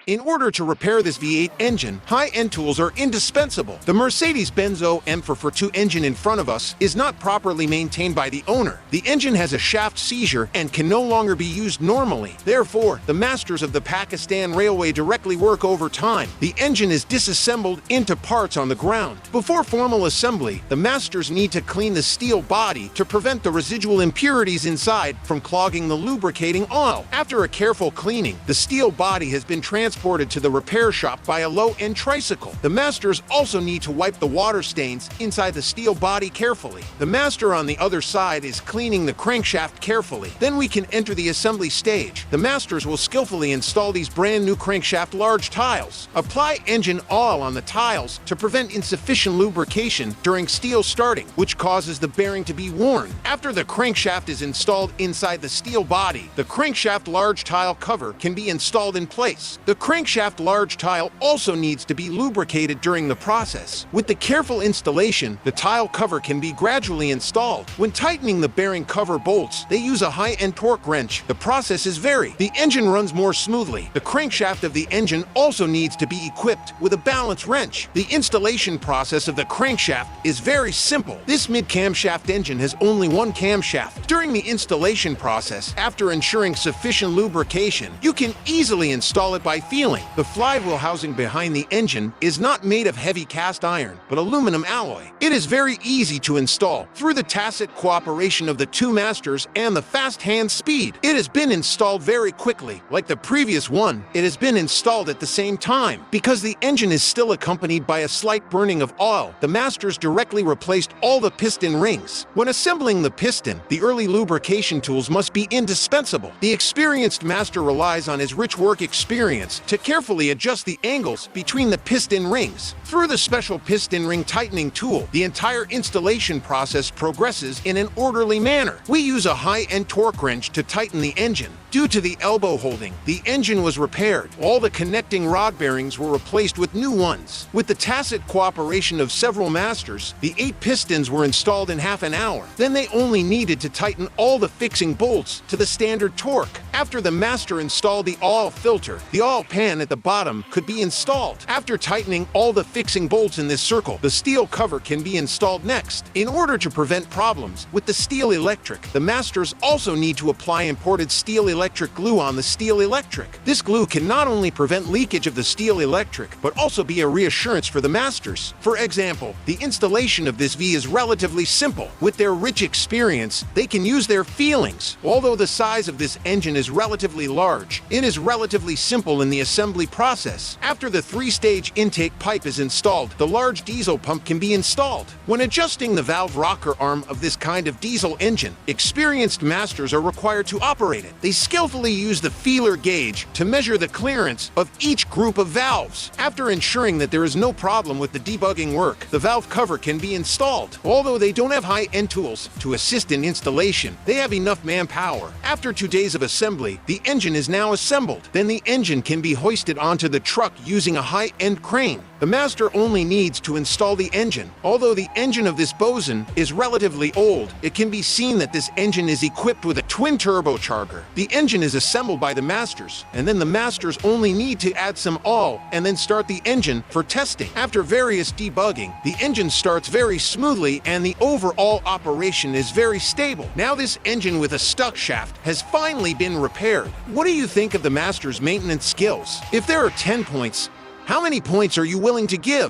In order to repair this V8 engine, high-end tools are indispensable. The Mercedes-Benz M442 engine in front of us is not properly maintained by the owner. The engine has a shaft seizure and can no longer be used normally. Therefore, the masters of the Pakistan Railway directly work overtime. The engine is disassembled into parts on the ground. Before formal assembly, the masters need to clean the steel body to prevent the residual impurities inside from clogging the lubricating oil. After a careful cleaning, the steel body has been transported to the repair shop by a low-end tricycle. The masters also need to wipe the water stains inside the steel body carefully. The master on the other side is cleaning the crankshaft carefully. Then we can enter the assembly stage. The masters will skillfully install these brand new crankshaft large tiles. Apply engine oil on the tiles to prevent insufficient lubrication during steel starting, which causes the bearing to be worn. After the crankshaft is installed inside the steel body, the crankshaft large tile cover can be installed in place. The crankshaft large tile also needs to be lubricated during the process. With the careful installation, the tile cover can be gradually installed. When tightening the bearing cover bolts, they use a high-end torque wrench. The process is varied. The engine runs more smoothly. The crankshaft of the engine also needs to be equipped with a balance wrench. The installation process of the crankshaft is very simple. This mid-camshaft engine has only one camshaft. During the installation process, after ensuring sufficient lubrication, you can easily install it by feeling. The flywheel housing behind the engine is not made of heavy cast iron, but aluminum alloy. It is very easy to install. Through the tacit cooperation of the two masters and the fast hand speed, it has been installed very quickly. Like the previous one, it has been installed at the same time. Because the engine is still accompanied by a slight burning of oil, the masters directly replaced all the piston rings. When assembling the piston, the early lubrication tools must be indispensable. The experienced master relies on his rich work experience to carefully adjust the angles between the piston rings. Through the special piston ring tightening tool, the entire installation process progresses in an orderly manner. We use a high-end torque wrench to tighten the engine. Due to the elbow holding, the engine was repaired. All the connecting rod bearings were replaced with new ones. With the tacit cooperation of several masters, the 8 pistons were installed in half an hour. Then they only needed to tighten all the fixing bolts to the standard torque. After the master installed the oil filter, the oil pan at the bottom could be installed. After tightening all the fixing bolts in this circle, the steel cover can be installed next. In order to prevent problems with the steel electric, the masters also need to apply imported steel electric glue on the steel electric. This glue can not only prevent leakage of the steel electric, but also be a reassurance for the masters. For example, the installation of this V is relatively simple. With their rich experience, they can use their feelings. Although the size of this engine is relatively large, it is relatively simple in the assembly process. After the 3-stage intake pipe is installed, the large diesel pump can be installed. When adjusting the valve rocker arm of this kind of diesel engine, experienced masters are required to operate it. They skillfully use the feeler gauge to measure the clearance of each group of valves. After ensuring that there is no problem with the debugging work, the valve cover can be installed. Although they don't have high-end tools to assist in installation, they have enough manpower. After 2 days of assembly, the engine is now assembled. Then the engine can be hoisted onto the truck using a high-end crane. The master only needs to install the engine. Although the engine of this boson is relatively old, it can be seen that this engine is equipped with a twin turbocharger. The engine is assembled by the masters, and then the masters only need to add some oil and then start the engine for testing. After various debugging, the engine starts very smoothly and the overall operation is very stable. Now this engine with a stuck shaft has finally been repaired. What do you think of the master's maintenance skills? If there are 10 points, how many points are you willing to give?